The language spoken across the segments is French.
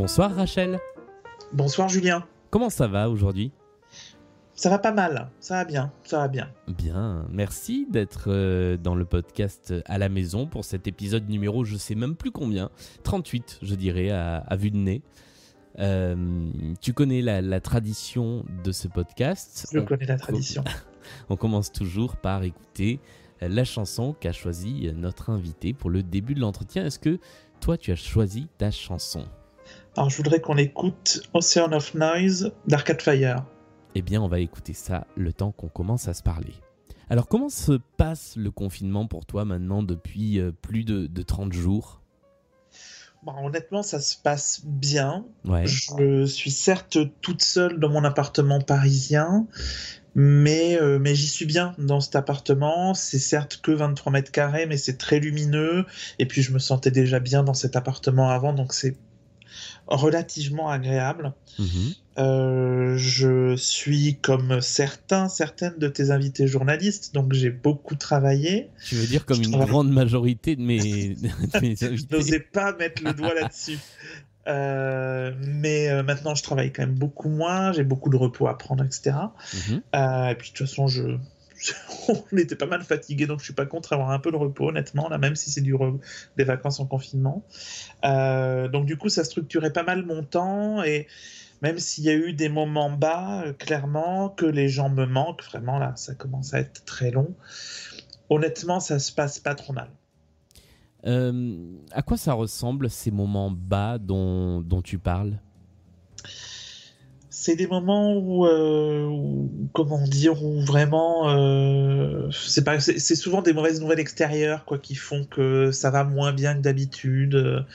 Bonsoir Rachel. Bonsoir Julien. Comment ça va aujourd'hui ? Ça va pas mal, ça va bien, ça va bien. Bien, merci d'être dans le podcast à la maison pour cet épisode numéro, je sais même plus combien, 38 je dirais à vue de nez. Tu connais la tradition de ce podcast. Je connais la tradition. On commence toujours par écouter la chanson qu'a choisie notre invité pour le début de l'entretien. Est-ce que toi tu as choisi ta chanson ? Alors je voudrais qu'on écoute Ocean of Noise d'Arcade Fire. Eh bien on va écouter ça le temps qu'on commence à se parler. Alors comment se passe le confinement pour toi maintenant depuis plus de 30 jours ? Bon, honnêtement, ça se passe bien. Ouais. Je suis certes toute seule dans mon appartement parisien, mais j'y suis bien dans cet appartement. C'est certes que 23 mètres carrés, mais c'est très lumineux. Et puis je me sentais déjà bien dans cet appartement avant, donc c'est relativement agréable. Je suis comme certaines de tes invités journalistes, donc j'ai beaucoup travaillé. Tu veux dire comme grande majorité de mes invités. Je n'osais pas mettre le doigt là-dessus. Mais maintenant, je travaille quand même beaucoup moins, j'ai beaucoup de repos à prendre, etc. Et puis de toute façon, on était pas mal fatigués, donc je suis pas contre avoir un peu de repos, honnêtement, là, même si c'est des vacances en confinement. Donc du coup, ça structurait pas mal mon temps, et même s'il y a eu des moments bas, clairement, que les gens me manquent, vraiment, là, ça commence à être très long. Honnêtement, ça se passe pas trop mal. À quoi ça ressemble, ces moments bas dont tu parles ? C'est des moments où comment dire, où vraiment, c'est souvent des mauvaises nouvelles extérieures, quoi, qui font que ça va moins bien que d'habitude.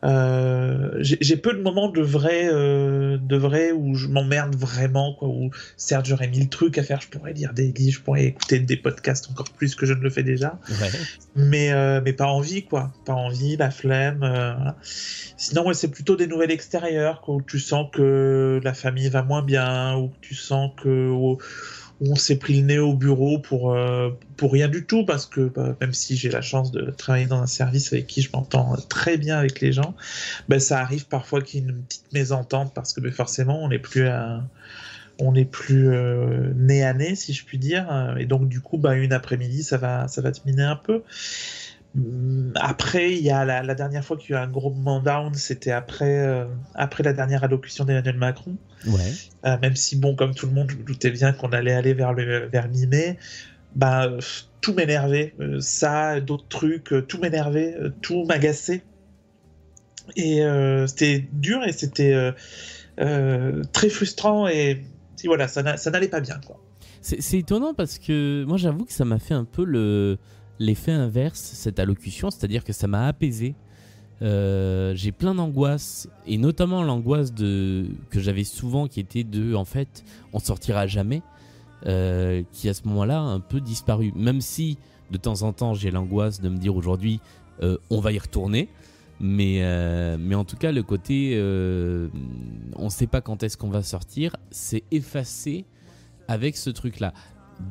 J'ai peu de moments de vrai où je m'emmerde vraiment, quoi, où certes j'aurais 1000 trucs à faire, je pourrais lire des livres, je pourrais écouter des podcasts encore plus que je ne le fais déjà. Ouais. Mais pas envie, quoi. Pas envie, la flemme. Voilà. Sinon, ouais, c'est plutôt des nouvelles extérieures, quoi, où tu sens que la famille va moins bien, ou que tu sens que où on s'est pris le nez au bureau pour rien du tout, parce que même si j'ai la chance de travailler dans un service avec qui je m'entends très bien avec les gens, ça arrive parfois qu'il y ait une petite mésentente, parce que forcément on n'est plus nez à nez, si je puis dire, et donc du coup une après-midi ça va te miner un peu. Après, il y a la dernière fois qu'il y a eu un gros moment down, c'était après la dernière allocution d'Emmanuel Macron. Ouais. Même si, bon, comme tout le monde, je me doutais bien qu'on allait aller vers mi-mai, tout m'énervait. Ça, d'autres trucs, tout m'énervait, tout m'agaçait. Et c'était dur et c'était très frustrant, et voilà, ça n'allait pas bien, quoi. C'est étonnant parce que moi, j'avoue que ça m'a fait un peu l'effet inverse, cette allocution, c'est-à-dire que ça m'a apaisé. J'ai plein d'angoisses, et notamment l'angoisse que j'avais souvent, qui était en fait, on sortira jamais, qui à ce moment-là a un peu disparu. Même si de temps en temps j'ai l'angoisse de me dire aujourd'hui on va y retourner, mais en tout cas le côté on sait pas quand est-ce qu'on va sortir, c'est effacé avec ce truc-là.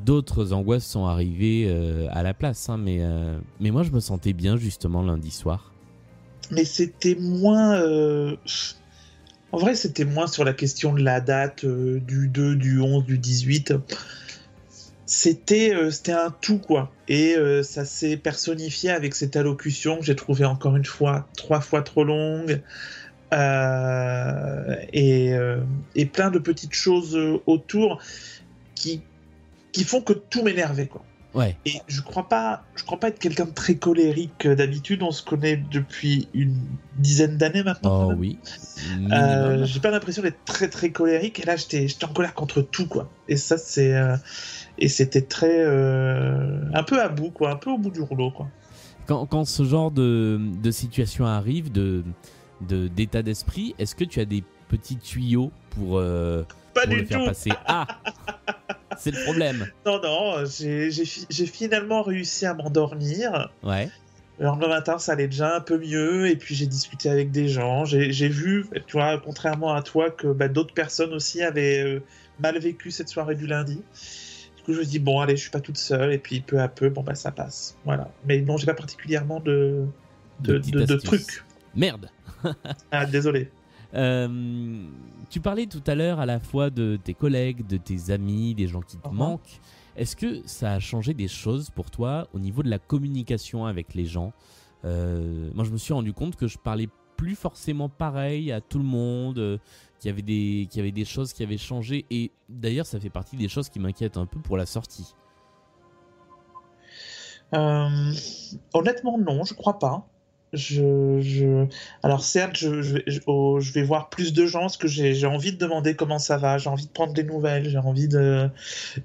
D'autres angoisses sont arrivées à la place, hein, mais moi je me sentais bien justement lundi soir. Mais c'était moins... En vrai, c'était moins sur la question de la date du 2, du 11, du 18. C'était un tout, quoi. Et ça s'est personnifié avec cette allocution que j'ai trouvée encore une fois 3 fois trop longue. Et plein de petites choses autour qui font que tout m'énervait, quoi. Ouais. Et je crois pas être quelqu'un de très colérique d'habitude. On se connaît depuis une dizaine d'années maintenant. Oh oui. J'ai pas l'impression d'être très très colérique. Et là, j'étais en colère contre tout, quoi. Et ça, c'était très un peu à bout, quoi, un peu au bout du rouleau, quoi. Quand ce genre de situation arrive, d'état d'esprit, est-ce que tu as des petits tuyaux pour le faire passer ? Ah, c'est le problème. Non, j'ai finalement réussi à m'endormir. Ouais. Le lendemain matin, ça allait déjà un peu mieux, et puis j'ai discuté avec des gens. J'ai vu, tu vois, contrairement à toi, que d'autres personnes aussi avaient mal vécu cette soirée du lundi. Du coup, je me dis, bon, allez, je suis pas toute seule, et puis peu à peu, ça passe. Voilà. Mais non, j'ai pas particulièrement de trucs. Merde. Ah, désolé. Tu parlais tout à l'heure à la fois de tes collègues, de tes amis, des gens qui te manquent. Est-ce que ça a changé des choses pour toi au niveau de la communication avec les gens ? Moi, je me suis rendu compte que je parlais plus forcément pareil à tout le monde, qu'il y avait des choses qui avaient changé. Et d'ailleurs, ça fait partie des choses qui m'inquiètent un peu pour la sortie. Honnêtement, non, je crois pas. Alors certes, je vais voir plus de gens parce que j'ai envie de demander comment ça va, j'ai envie de prendre des nouvelles, j'ai envie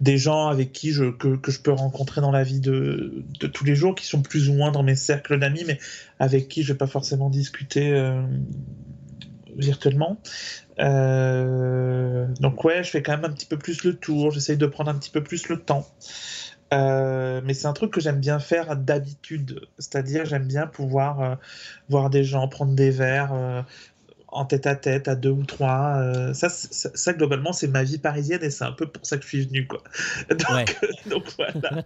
des gens avec qui que je peux rencontrer dans la vie de tous les jours, qui sont plus ou moins dans mes cercles d'amis, mais avec qui je vais pas forcément discuter virtuellement. Donc ouais, je fais quand même un petit peu plus le tour, j'essaye de prendre un petit peu plus le temps. Mais c'est un truc que j'aime bien faire d'habitude, c'est-à-dire j'aime bien pouvoir voir des gens, prendre des verres en tête-à-tête, à deux ou trois. Ça, globalement, c'est ma vie parisienne et c'est un peu pour ça que je suis venu, quoi. Donc voilà.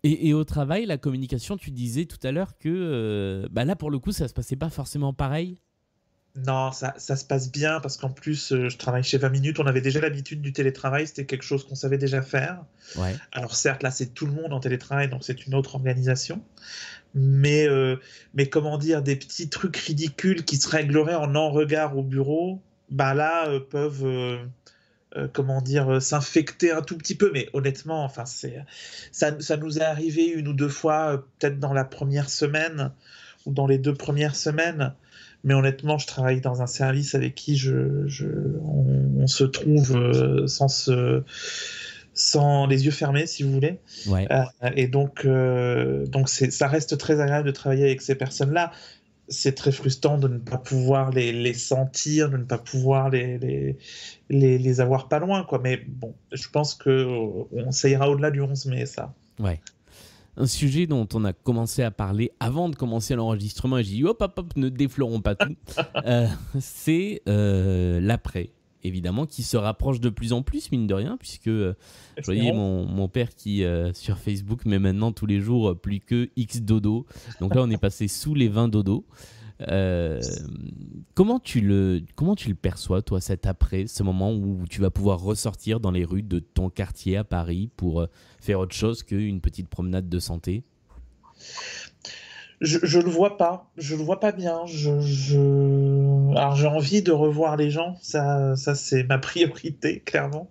Et au travail, la communication, tu disais tout à l'heure que là, pour le coup, ça se passait pas forcément pareil. Non, ça se passe bien parce qu'en plus, je travaille chez 20 minutes. On avait déjà l'habitude du télétravail, c'était quelque chose qu'on savait déjà faire. Ouais. Alors certes, là, c'est tout le monde en télétravail, donc c'est une autre organisation. Mais comment dire, des petits trucs ridicules qui se régleraient en regard au bureau, là, peuvent, comment dire, s'infecter un tout petit peu. Mais honnêtement, enfin, ça nous est arrivé une ou deux fois, peut-être dans la première semaine ou dans les 2 premières semaines. Mais honnêtement, je travaille dans un service avec qui on se trouve sans les yeux fermés, si vous voulez. Ouais. Et donc ça reste très agréable de travailler avec ces personnes-là. C'est très frustrant de ne pas pouvoir les sentir, de ne pas pouvoir les avoir pas loin, quoi. Mais bon, je pense ça ira au-delà du 11 mai, ça. Ouais. Un sujet dont on a commencé à parler avant de commencer l'enregistrement, et j'ai dit hop, ne déflorons pas tout, c'est l'après, évidemment, qui se rapproche de plus en plus, mine de rien, puisque je voyais mon père qui, sur Facebook, met maintenant tous les jours plus que X dodo. Donc là, on est passé sous les 20 dodos. Comment tu le perçois, toi, cet après, ce moment où tu vas pouvoir ressortir dans les rues de ton quartier à Paris pour faire autre chose qu'une petite promenade de santé? Je le vois pas, je le vois pas bien. Alors j'ai envie de revoir les gens, ça c'est ma priorité, clairement.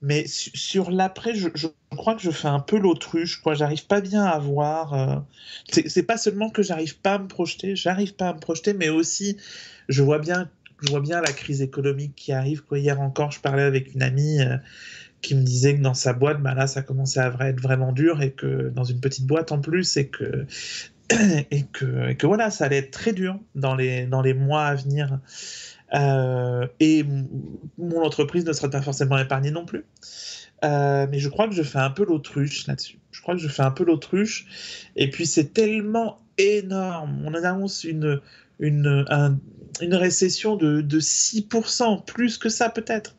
Mais sur l'après, je crois que je fais un peu l'autruche, quoi. J'arrive pas bien à voir. C'est pas seulement que j'arrive pas à me projeter, mais aussi je vois bien la crise économique qui arrive, quoi. Hier encore, je parlais avec une amie qui me disait que dans sa boîte, là, ça commençait à être vraiment dur et que dans une petite boîte en plus, et que voilà, ça allait être très dur dans les mois à venir. Et mon entreprise ne sera pas forcément épargnée non plus. Mais je crois que je fais un peu l'autruche là-dessus. Et puis c'est tellement énorme. On annonce une récession de 6%, plus que ça peut-être.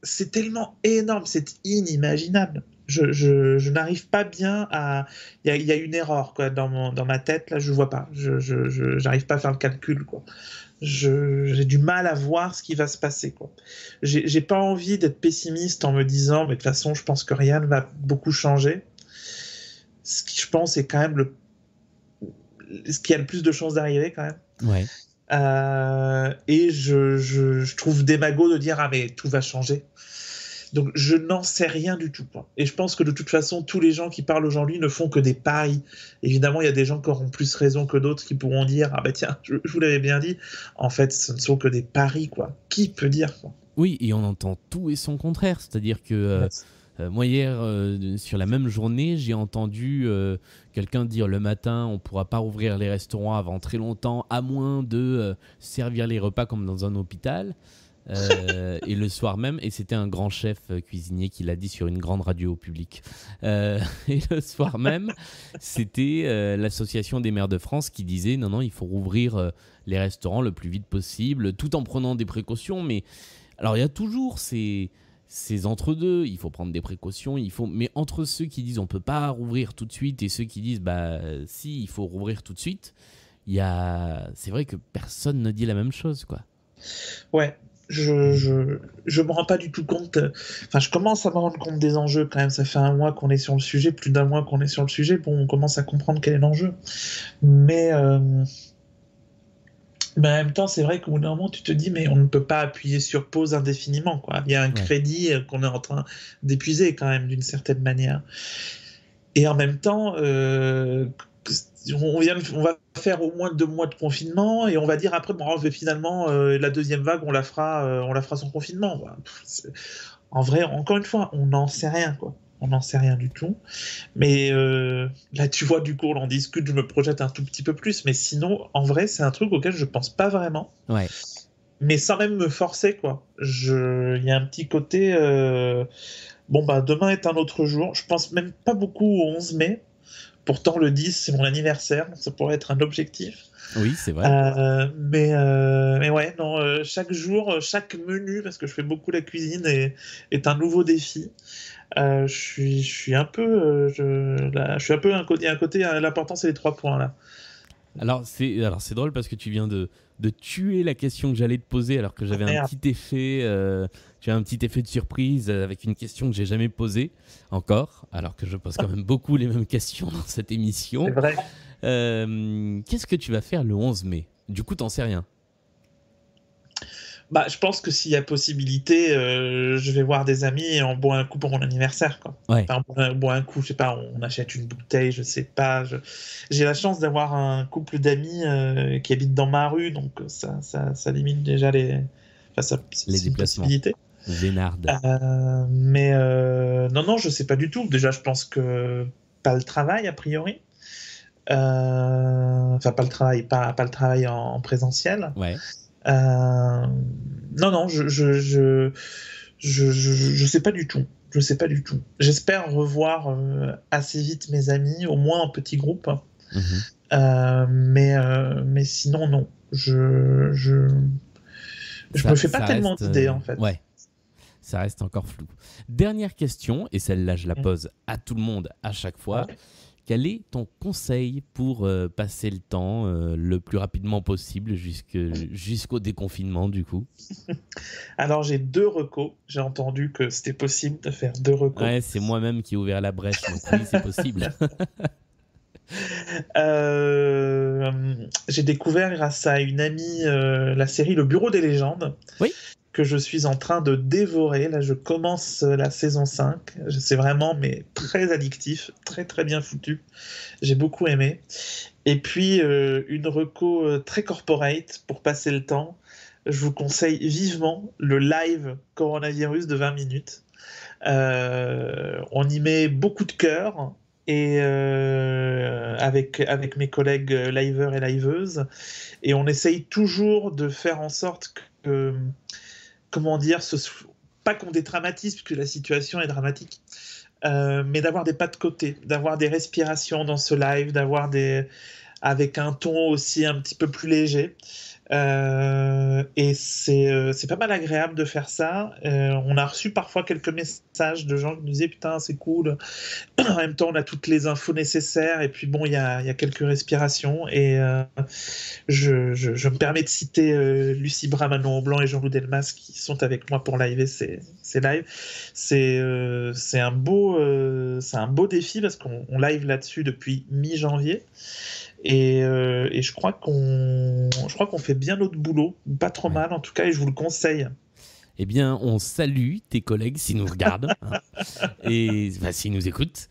C'est tellement énorme, c'est inimaginable. Je n'arrive pas bien à... Il y a une erreur, quoi, dans ma tête, là, je vois pas. J'arrive pas à faire le calcul, quoi. J'ai du mal à voir ce qui va se passer, quoi. J'ai pas envie d'être pessimiste en me disant, mais de toute façon, je pense que rien ne va beaucoup changer. Ce qui, je pense, est quand même ce qui a le plus de chances d'arriver, quand même. Ouais. Et je trouve démago de dire, ah, mais tout va changer. Donc je n'en sais rien du tout, quoi. Et je pense que de toute façon, tous les gens qui parlent aujourd'hui ne font que des paris. Évidemment, il y a des gens qui auront plus raison que d'autres, qui pourront dire, ah bah tiens, je vous l'avais bien dit. En fait, ce ne sont que des paris, quoi. Qui peut dire, quoi? Oui, et on entend tout et son contraire. C'est-à-dire que moi hier, sur la même journée, j'ai entendu quelqu'un dire le matin, on ne pourra pas rouvrir les restaurants avant très longtemps, à moins de servir les repas comme dans un hôpital. Et le soir même, et c'était un grand chef cuisinier qui l'a dit sur une grande radio publique, et le soir même c'était l'association des maires de France qui disait non, il faut rouvrir les restaurants le plus vite possible tout en prenant des précautions. Mais alors il y a toujours ces entre-deux, il faut prendre des précautions, mais entre ceux qui disent on peut pas rouvrir tout de suite et ceux qui disent si, il faut rouvrir tout de suite, c'est vrai que personne ne dit la même chose, quoi. Ouais, je me rends pas du tout compte. Enfin, je commence à me rendre compte des enjeux quand même. Ça fait 1 mois qu'on est sur le sujet, plus d'1 mois qu'on est sur le sujet. Bon, on commence à comprendre quel est l'enjeu. Mais en même temps, c'est vrai qu'au bout d'un moment, tu te dis, mais on ne peut pas appuyer sur pause indéfiniment, quoi. Il y a un crédit qu'on est en train d'épuiser quand même d'une certaine manière. Et en même temps, on va faire au moins 2 mois de confinement et on va dire après, bon, finalement, la deuxième vague, on la fera sans confinement. Voilà. En vrai, encore une fois, on n'en sait rien, quoi. On n'en sait rien du tout. Mais là, tu vois, du coup, on en discute, je me projette un tout petit peu plus. Mais sinon, en vrai, c'est un truc auquel je pense pas vraiment. Ouais. Mais sans même me forcer, quoi. Il y a un petit côté... Bon, bah, demain est un autre jour. Je pense même pas beaucoup au 11 mai. Pourtant, le 10, c'est mon anniversaire, donc ça pourrait être un objectif. Oui, c'est vrai. Mais ouais, non, chaque jour, chaque menu, parce que je fais beaucoup la cuisine, est un nouveau défi. Je suis un peu, je suis un peu un côté, l'important c'est les 3 points là. Alors c'est drôle parce que tu viens de tuer la question que j'allais te poser alors que j'avais un petit effet, un petit effet de surprise avec une question que j'ai jamais posée encore, alors que je pose quand même beaucoup les mêmes questions dans cette émission. C'est vrai. Qu'est-ce que tu vas faire le 11 mai ? Du coup, t'en sais rien. Bah, je pense que s'il y a possibilité, je vais voir des amis et on boit un coup pour mon anniversaire, quoi. Ouais. Enfin, on boit un coup, je sais pas, on achète une bouteille, je sais pas. J'ai la chance d'avoir un couple d'amis qui habitent dans ma rue, donc ça limite déjà les déplacements. Vénarde. Mais non, je sais pas du tout. Déjà, je pense que pas le travail, a priori. Enfin, pas le travail en présentiel. Ouais. Non, je sais pas du tout. Je sais pas du tout. J'espère revoir assez vite mes amis, au moins en petit groupe. Mais sinon, non. Je me fais pas tellement d'idées, en fait. Ouais. Ça reste encore flou. Dernière question, et celle-là, je la pose à tout le monde à chaque fois. Ouais. Quel est ton conseil pour passer le temps le plus rapidement possible jusqu'au déconfinement, du coup ? Alors, j'ai 2 recos. J'ai entendu que c'était possible de faire 2 recos. Ouais, c'est moi-même qui ai ouvert la brèche, donc oui, c'est possible. J'ai découvert grâce à une amie la série Le Bureau des légendes. Oui. Que je suis en train de dévorer. Là, je commence la saison 5. C'est vraiment très addictif, très très bien foutu. J'ai beaucoup aimé. Et puis, une reco très corporate pour passer le temps. Je vous conseille vivement le live coronavirus de 20 minutes. On y met beaucoup de cœur. Et avec mes collègues liveurs et liveuses. Et on essaye toujours de faire en sorte que... comment dire, pas qu'on dédramatise, puisque la situation est dramatique, mais d'avoir des pas de côté, d'avoir des respirations dans ce live, avec un ton aussi un petit peu plus léger. Et c'est pas mal agréable de faire ça. On a reçu parfois quelques messages de gens qui nous disaient putain c'est cool. En même temps on a toutes les infos nécessaires et puis bon il y a quelques respirations et je me permets de citer Lucie Bras, Manon Blanc et Jean-Loup Delmas qui sont avec moi pour live ces lives. C'est un beau défi parce qu'on live là-dessus depuis mi-janvier. Et je crois qu'on fait bien notre boulot, pas trop mal en tout cas, et je vous le conseille. Eh bien, on salue tes collègues s'ils nous regardent, et s'ils nous écoutent.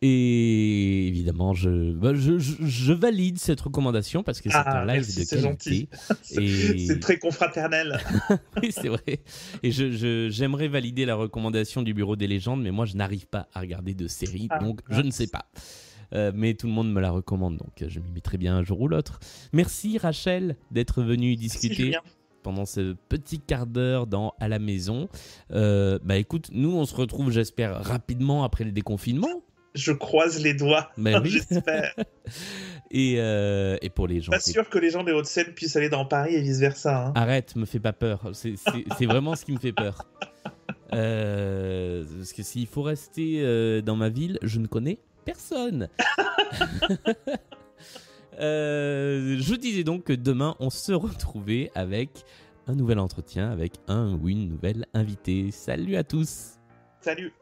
Et évidemment, je valide cette recommandation parce que c'est un live de qualité. C'est très confraternel. Oui, c'est vrai. Et j'aimerais valider la recommandation du Bureau des légendes, mais moi, je n'arrive pas à regarder de série, donc je ne sais pas. Mais tout le monde me la recommande, donc je m'y mettrai bien un jour ou l'autre. Merci Rachel d'être venue discuter pendant ce petit quart d'heure à la maison. Écoute, nous on se retrouve j'espère rapidement après le déconfinement. Je croise les doigts, oui. J'espère. Et pour les gens... Pas sûr que les gens des Hauts-de-Seine puissent aller dans Paris et vice-versa. Hein. Arrête, me fais pas peur. C'est vraiment ce qui me fait peur. Parce que s'il faut rester dans ma ville, je ne connais personne. Je disais donc que demain, on se retrouvait avec un nouvel entretien, avec un ou une nouvelle invitée. Salut à tous. Salut.